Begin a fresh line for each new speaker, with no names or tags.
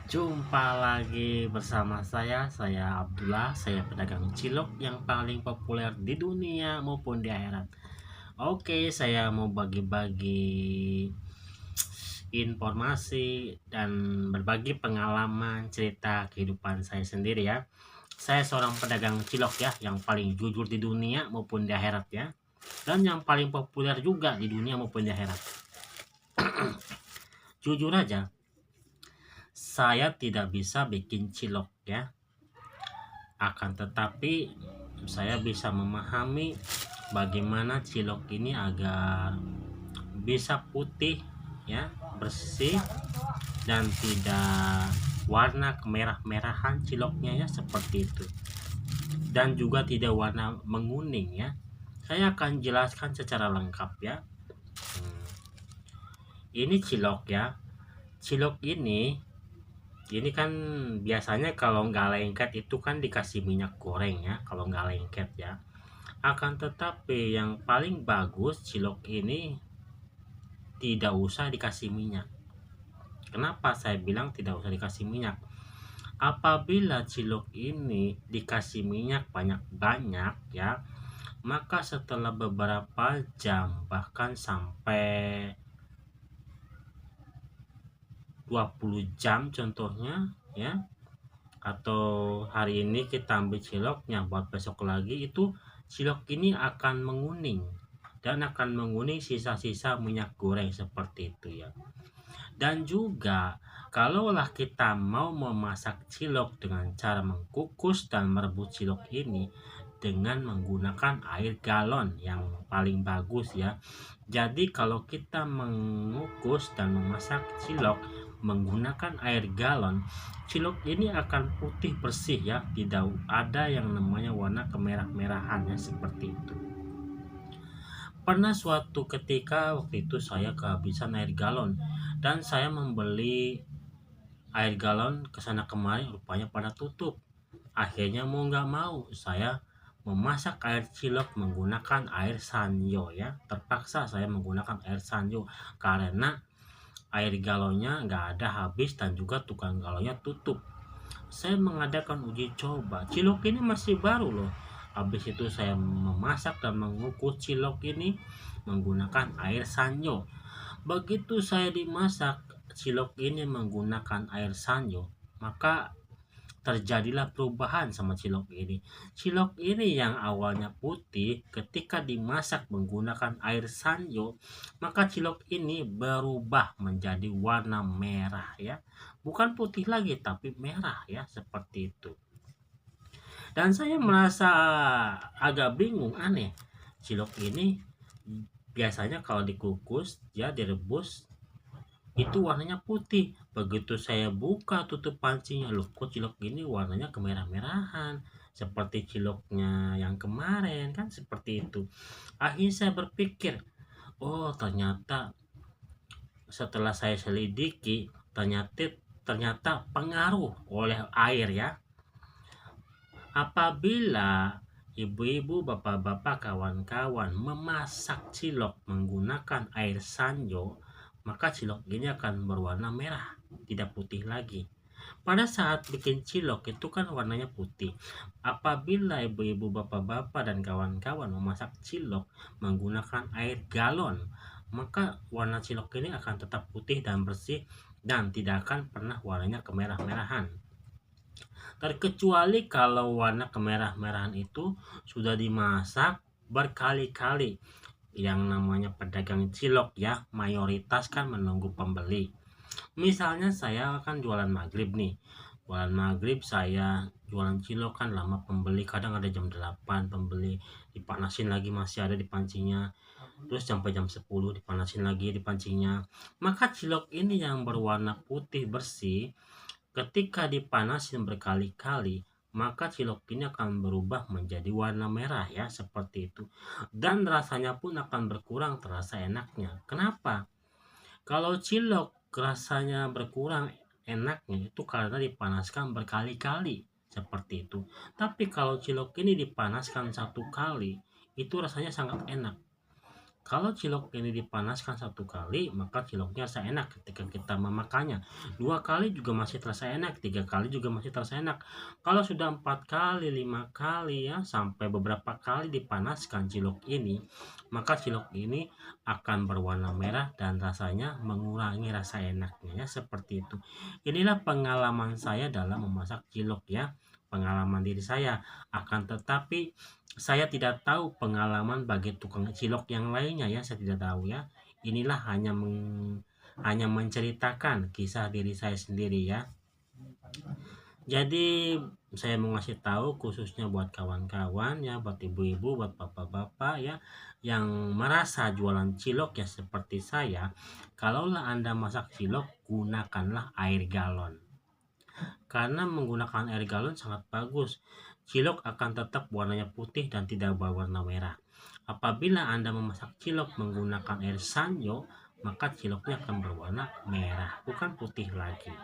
Jumpa lagi bersama saya Abdullah, saya pedagang cilok yang paling populer di dunia maupun di akhirat. Oke, saya mau bagi-bagi informasi dan berbagi pengalaman cerita kehidupan saya sendiri ya. Saya seorang pedagang cilok ya, yang paling jujur di dunia maupun di akhirat ya. Dan yang paling populer juga di dunia maupun di akhirat. Jujur aja, saya tidak bisa bikin cilok ya. Akan tetapi saya bisa memahami bagaimana cilok ini agar bisa putih ya, bersih dan tidak warna kemerah-merahan ciloknya ya, seperti itu. Dan juga tidak warna menguning ya. Saya akan jelaskan secara lengkap ya. Ini cilok ya. Cilok ini kan biasanya kalau nggak lengket itu kan dikasih minyak goreng ya, kalau nggak lengket ya. Akan tetapi yang paling bagus cilok ini tidak usah dikasih minyak. Kenapa saya bilang tidak usah dikasih minyak? Apabila cilok ini dikasih minyak banyak-banyak ya, maka setelah beberapa jam bahkan sampai 20 jam contohnya ya, atau hari ini kita ambil ciloknya buat besok lagi, itu cilok ini akan menguning dan akan menguning sisa-sisa minyak goreng seperti itu ya. Dan juga kalaulah kita mau memasak cilok dengan cara mengkukus dan merebus cilok ini dengan menggunakan air galon yang paling bagus ya. Jadi kalau kita mengukus dan memasak cilok menggunakan air galon, cilok ini akan putih bersih ya, tidak ada yang namanya warna kemerah-merahan ya, seperti itu. Pernah suatu ketika waktu itu saya kehabisan air galon dan saya membeli air galon kesana kemari, rupanya pada tutup. Akhirnya mau nggak mau saya memasak air cilok menggunakan air sanyo ya. Terpaksa saya menggunakan air sanyo karena air galonnya nggak ada, habis, dan juga tukang galonnya tutup. Saya mengadakan uji coba, cilok ini masih baru loh. Habis itu saya memasak dan mengukus cilok ini menggunakan air sanyo. Begitu saya dimasak cilok ini menggunakan air sanyo, maka terjadilah perubahan sama cilok ini. Cilok ini yang awalnya putih ketika dimasak menggunakan air sanyo, maka cilok ini berubah menjadi warna merah ya. Bukan putih lagi tapi merah ya, seperti itu. Dan saya merasa agak bingung, aneh. Cilok ini biasanya kalau dikukus ya, direbus, itu warnanya putih. Begitu saya buka tutup pancinya, loh kok cilok ini warnanya kemerah-merahan seperti ciloknya yang kemarin, kan seperti itu. Akhirnya saya berpikir, oh ternyata setelah saya selidiki, ternyata pengaruh oleh air ya. Apabila ibu-ibu, bapak-bapak, kawan-kawan memasak cilok menggunakan air sanyo, maka cilok ini akan berwarna merah, tidak putih lagi. Pada saat bikin cilok itu kan warnanya putih. Apabila ibu-ibu, bapak-bapak, dan kawan-kawan memasak cilok menggunakan air galon, maka warna cilok ini akan tetap putih dan bersih dan tidak akan pernah warnanya kemerah-merahan. Terkecuali kalau warna kemerah-merahan itu sudah dimasak berkali-kali. Yang namanya pedagang cilok ya, mayoritas kan menunggu pembeli. Misalnya saya akan jualan maghrib nih. Jualan maghrib saya jualan cilok kan lama pembeli, kadang ada jam 8 pembeli, dipanasin lagi masih ada di pancinya. Terus sampai jam 10 dipanasin lagi di pancinya. Maka cilok ini yang berwarna putih bersih, ketika dipanasin berkali-kali, maka cilok ini akan berubah menjadi warna merah ya, seperti itu. Dan rasanya pun akan berkurang terasa enaknya. Kenapa? Kalau cilok rasanya berkurang enaknya itu karena dipanaskan berkali-kali, seperti itu. Tapi kalau cilok ini dipanaskan satu kali, itu rasanya sangat enak. Kalau cilok ini dipanaskan 1 kali, maka ciloknya rasa enak ketika kita memakannya. 2 kali juga masih terasa enak, 3 kali juga masih terasa enak. Kalau sudah 4 kali, 5 kali ya, sampai beberapa kali dipanaskan cilok ini, maka cilok ini akan berwarna merah dan rasanya mengurangi rasa enaknya ya, seperti itu. Inilah pengalaman saya dalam memasak cilok ya, pengalaman diri saya. Akan tetapi saya tidak tahu pengalaman bagi tukang cilok yang lainnya ya, saya tidak tahu ya. Inilah hanya menceritakan kisah diri saya sendiri ya. Jadi saya mau ngasih tahu khususnya buat kawan-kawan ya, buat ibu-ibu, buat bapak-bapak ya, yang merasa jualan cilok ya seperti saya. Kalaulah Anda masak cilok, gunakanlah air galon. Karena menggunakan air galon sangat bagus. Cilok akan tetap warnanya putih dan tidak berwarna merah. Apabila Anda memasak cilok menggunakan air sanyo, maka ciloknya akan berwarna merah, bukan putih lagi.